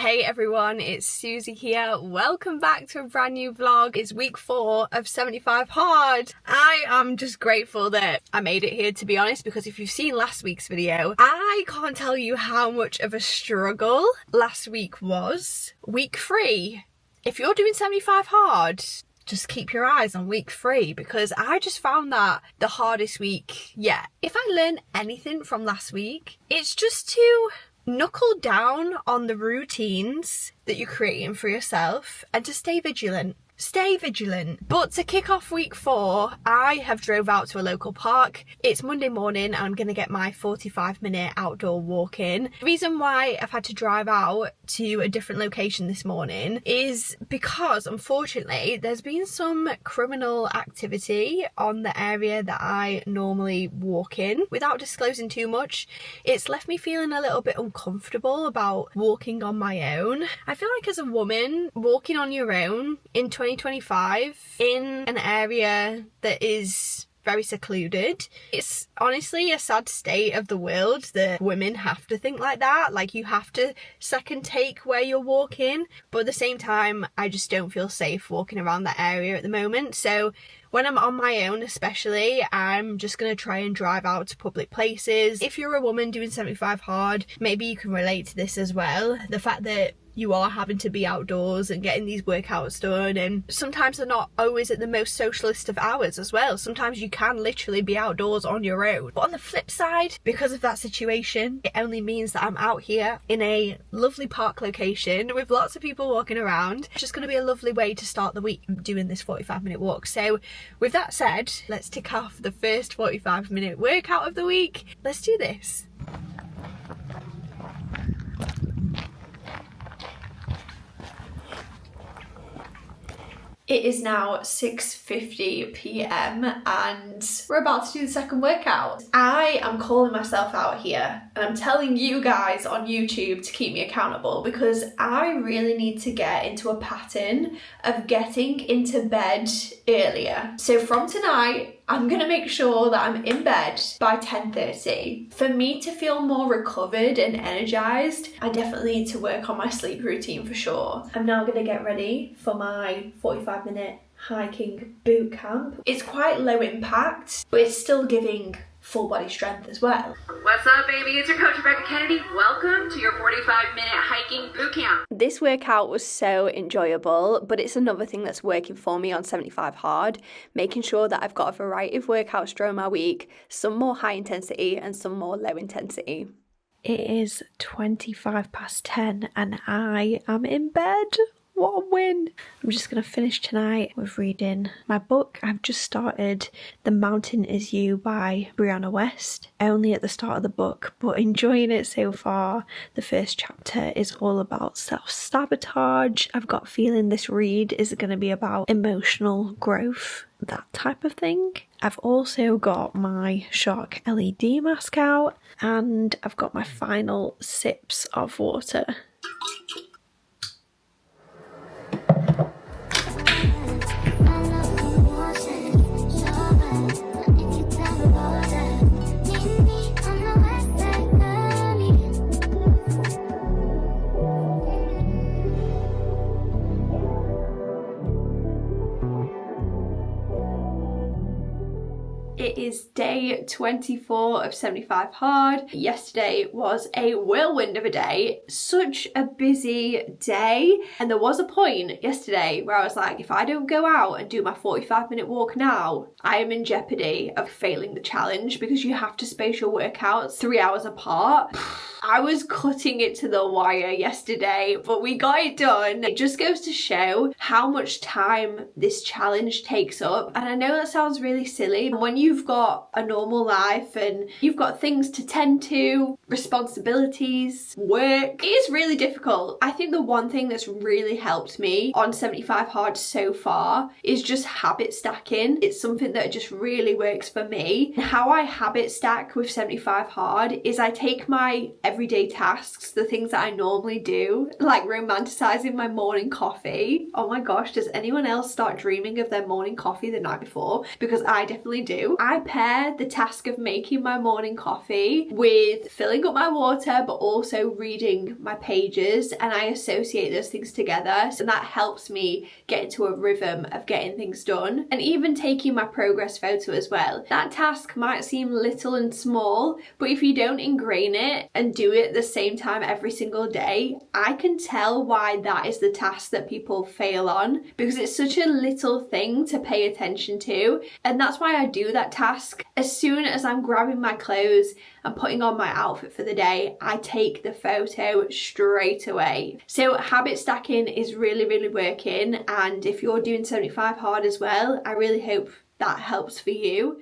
Hey everyone, it's Susie here. Welcome back to a brand new vlog. It's week 4 of 75 Hard. I am just grateful that I made it here, to be honest, because if you've seen last week's video, I can't tell you how much of a struggle last week was. Week 3. If you're doing 75 Hard, just keep your eyes on week 3 because I just found that the hardest week yet. If I learned anything from last week, it's just to knuckle down on the routines that you're creating for yourself and to stay vigilant. Stay vigilant. But to kick off week 4, I have drove out to a local park. It's Monday morning and I'm going to get my 45-minute outdoor walk in. The reason why I've had to drive out to a different location this morning is because, unfortunately, there's been some criminal activity on the area that I normally walk in. Without disclosing too much, it's left me feeling a little bit uncomfortable about walking on my own. I feel like as a woman, walking on your own in 2025 in an area that is very secluded, it's honestly a sad state of the world that women have to think like that. Like, you have to second take where you're walking, but at the same time I just don't feel safe walking around that area at the moment. So when I'm on my own especially, I'm just going to try and drive out to public places. If you're a woman doing 75 Hard, maybe you can relate to this as well. The fact that you are having to be outdoors and getting these workouts done, and sometimes they're not always at the most socialist of hours as well. Sometimes you can literally be outdoors on your own. But on the flip side, because of that situation, it only means that I'm out here in a lovely park location with lots of people walking around. It's just going to be a lovely way to start the week doing this 45-minute walk. So with that said, let's tick off the first 45-minute workout of the week. Let's do this. It is now 6:50 p.m. and we're about to do the second workout. I am calling myself out here and I'm telling you guys on YouTube to keep me accountable because I really need to get into a pattern of getting into bed earlier. So from tonight, I'm gonna make sure that I'm in bed by 10:30. For me to feel more recovered and energized, I definitely need to work on my sleep routine for sure. I'm now gonna get ready for my 45-minute hiking boot camp. It's quite low impact, but it's still giving full body strength as well. What's up, baby? It's your coach Rebecca Kennedy. Welcome to your 45-minute hiking boot camp. This workout was so enjoyable, but it's another thing that's working for me on 75 Hard, making sure that I've got a variety of workouts during my week, some more high intensity and some more low intensity. It is 10:25 and I am in bed. What a win! I'm just going to finish tonight with reading my book. I've just started The Mountain Is You by Brianna Wiest. Only at the start of the book, but enjoying it so far. The first chapter is all about self-sabotage. I've got a feeling this read is going to be about emotional growth, that type of thing. I've also got my Shark LED mask out and I've got my final sips of water. It is day 24 of 75 Hard. Yesterday was a whirlwind of a day, such a busy day. And there was a point yesterday where I was like, if I don't go out and do my 45-minute walk now, I am in jeopardy of failing the challenge because you have to space your workouts 3 hours apart. I was cutting it to the wire yesterday, but we got it done. It just goes to show how much time this challenge takes up. And I know that sounds really silly, but when you've got a normal life and you've got things to tend to, responsibilities, work, it is really difficult. I think the one thing that's really helped me on 75 Hard so far is just habit stacking. It's something that just really works for me. How I habit stack with 75 Hard is I take my everyday tasks, the things that I normally do, like romanticizing my morning coffee. Oh my gosh, does anyone else start dreaming of their morning coffee the night before? Because I definitely do. I pair the task of making my morning coffee with filling up my water, but also reading my pages, and I associate those things together. So that helps me get into a rhythm of getting things done, and even taking my progress photo as well. That task might seem little and small, but if you don't ingrain it and do it at the same time every single day, I can tell why that is the task that people fail on, because it's such a little thing to pay attention to. And that's why I do that task. As soon as I'm grabbing my clothes and putting on my outfit for the day, I take the photo straight away. So habit stacking is really, really working, and if you're doing 75 hard as well, I really hope that helps for you.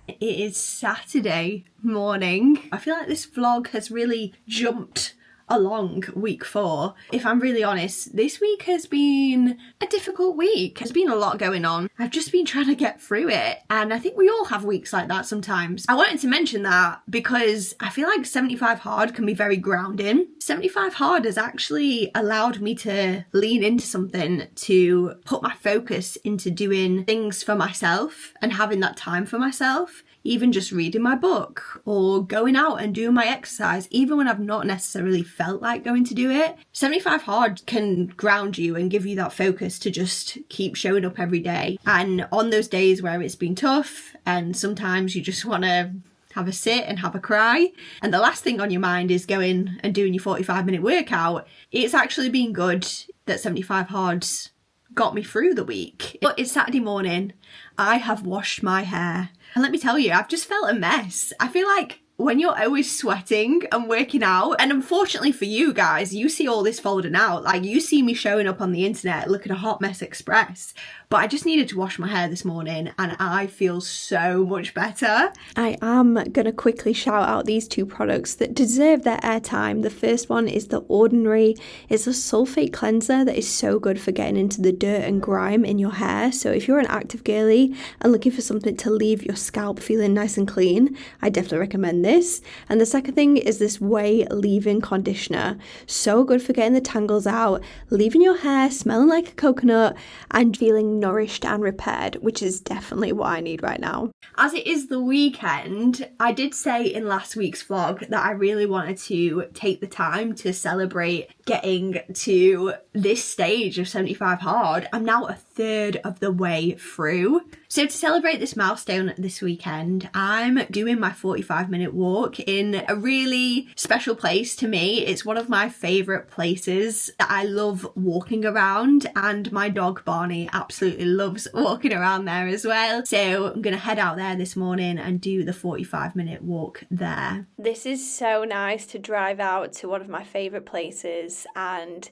It is Saturday morning. I feel like this vlog has really jumped along week 4. If I'm really honest, this week has been a difficult week. There's been a lot going on. I've just been trying to get through it, and I think we all have weeks like that sometimes. I wanted to mention that because I feel like 75 hard can be very grounding. 75 hard has actually allowed me to lean into something, to put my focus into doing things for myself and having that time for myself. Even just reading my book or going out and doing my exercise, even when I've not necessarily felt like going to do it. 75 hard can ground you and give you that focus to just keep showing up every day. And on those days where it's been tough and sometimes you just want to have a sit and have a cry, and the last thing on your mind is going and doing your 45-minute workout, it's actually been good that 75 hard's got me through the week. But it's Saturday morning. I have washed my hair. And let me tell you, I've just felt a mess. I feel like when you're always sweating and working out, and unfortunately for you guys, you see all this folding out. Like, you see me showing up on the internet looking a hot mess express. But I just needed to wash my hair this morning and I feel so much better. I am going to quickly shout out these 2 products that deserve their airtime. The first one is the Ordinary. It's a sulfate cleanser that is so good for getting into the dirt and grime in your hair. So if you're an active girly and looking for something to leave your scalp feeling nice and clean, I definitely recommend this. And the second thing is this Way leave-in conditioner. So good for getting the tangles out, leaving your hair smelling like a coconut and feeling nourished and repaired, which is definitely what I need right now. As it is the weekend, I did say in last week's vlog that I really wanted to take the time to celebrate getting to this stage of 75 hard. I'm now a third of the way through. So to celebrate this milestone this weekend, I'm doing my 45-minute walk in a really special place to me. It's one of my favourite places that I love walking around, and my dog Barney absolutely loves walking around there as well. So I'm going to head out there this morning and do the 45-minute walk there. This is so nice to drive out to one of my favourite places and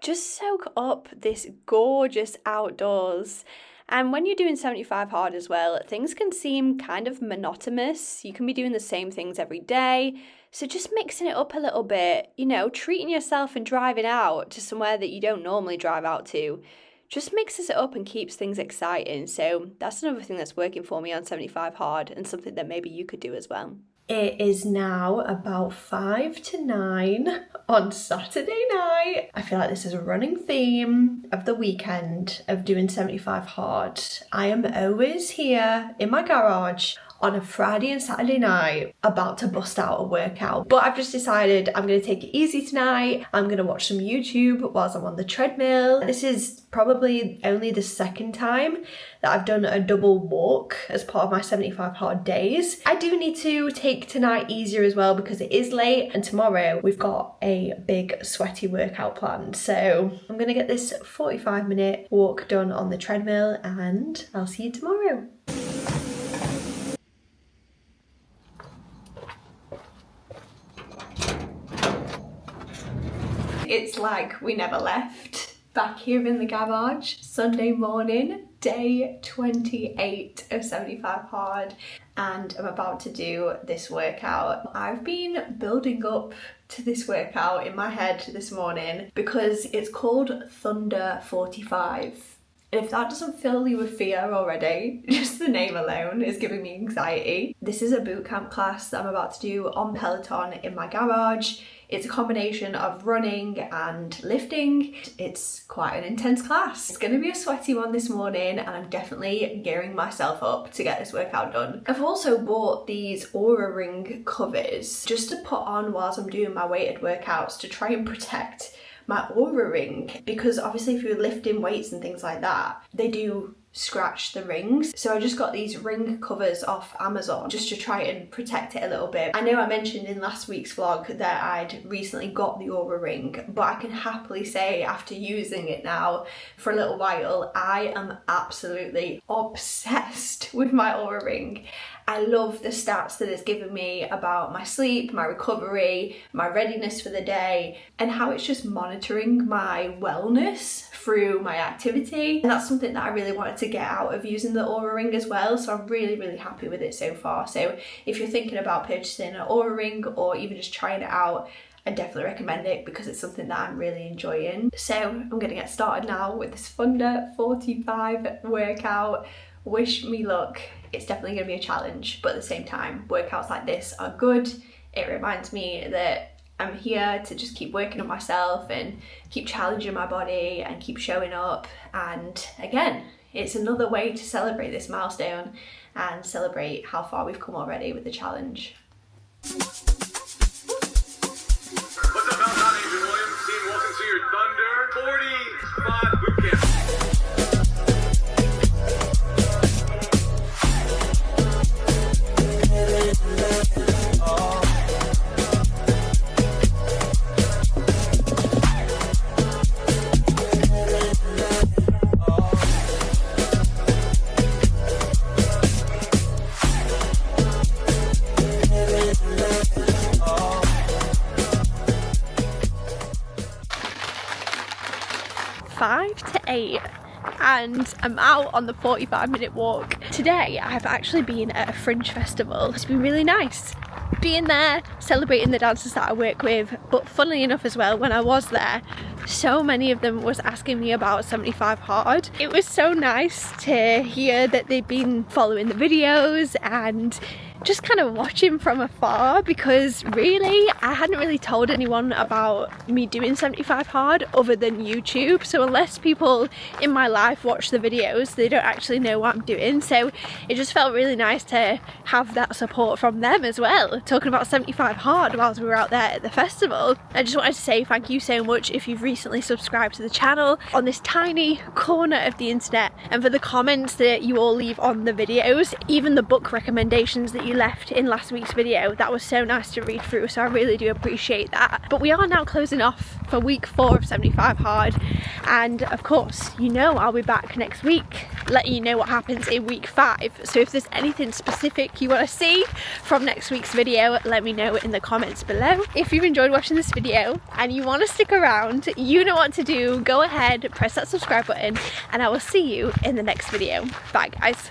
just soak up this gorgeous outdoors. And when you're doing 75 hard as well, things can seem kind of monotonous. You can be doing the same things every day. So just mixing it up a little bit, you know, treating yourself and driving out to somewhere that you don't normally drive out to, just mixes it up and keeps things exciting. So that's another thing that's working for me on 75 hard, and something that maybe you could do as well. It is now about 5 to 9 on Saturday night. I feel like this is a running theme of the weekend of doing 75 hard. I am always here in my garage on a Friday and Saturday night about to bust out a workout. But I've just decided I'm going to take it easy tonight. I'm going to watch some YouTube whilst I'm on the treadmill. This is probably only the second time that I've done a double walk as part of my 75 hard days. I do need to take tonight easier as well because it is late, and tomorrow we've got a big sweaty workout planned. So I'm going to get this 45-minute walk done on the treadmill, and I'll see you tomorrow. It's like we never left. Back here in the garage, Sunday morning, day 28 of 75 hard, and I'm about to do this workout. I've been building up to this workout in my head this morning because it's called Thunder 45. And if that doesn't fill you with fear already, just the name alone is giving me anxiety. This is a boot camp class that I'm about to do on Peloton in my garage. It's a combination of running and lifting. It's quite an intense class. It's going to be a sweaty one this morning, and I'm definitely gearing myself up to get this workout done. I've also bought these Oura Ring covers just to put on whilst I'm doing my weighted workouts to try and protect my Oura Ring, because obviously if you're lifting weights and things like that, they do scratch the rings. So I just got these ring covers off Amazon just to try and protect it a little bit. I know I mentioned in last week's vlog that I'd recently got the Oura Ring, but I can happily say after using it now for a little while, I am absolutely obsessed with my Oura Ring. I love the stats that it's given me about my sleep, my recovery, my readiness for the day, and how it's just monitoring my wellness through my activity. And that's something that I really wanted to get out of using the Oura Ring as well. So I'm really, really happy with it so far. So if you're thinking about purchasing an Oura Ring or even just trying it out, I definitely recommend it because it's something that I'm really enjoying. So I'm gonna get started now with this Thunder 45 workout. Wish me luck. It's definitely going to be a challenge, but at the same time, workouts like this are good. It reminds me that I'm here to just keep working on myself and keep challenging my body and keep showing up. And again, it's another way to celebrate this milestone and celebrate how far we've come already with the challenge. What's up, I'm Adrian Williams. Team, welcome to your Thunder 45 boot camp. 5 to 8 and I'm out on the 45-minute walk. Today I've actually been at a fringe festival. It's been really nice being there, celebrating the dancers that I work with, but funnily enough as well, when I was there, so many of them was asking me about 75 Hard. It was so nice to hear that they've been following the videos and just kind of watching from afar, because really I hadn't really told anyone about me doing 75 Hard other than YouTube. So unless people in my life watch the videos, they don't actually know what I'm doing. So it just felt really nice to have that support from them as well, talking about 75 Hard whilst we were out there at the festival. I just wanted to say thank you so much if you've recently subscribed to the channel on this tiny corner of the internet, and for the comments that you all leave on the videos, even the book recommendations that you left in last week's video. That was so nice to read through, so I really do appreciate that. But we are now closing off for week 4 of 75 Hard, and of course, you know, I'll be back next week letting you know what happens in week 5. So if there's anything specific you want to see from next week's video, let me know in the comments below. If you've enjoyed watching this video and you want to stick around, you know what to do. Go ahead, press that subscribe button, and I will see you in the next video. Bye guys.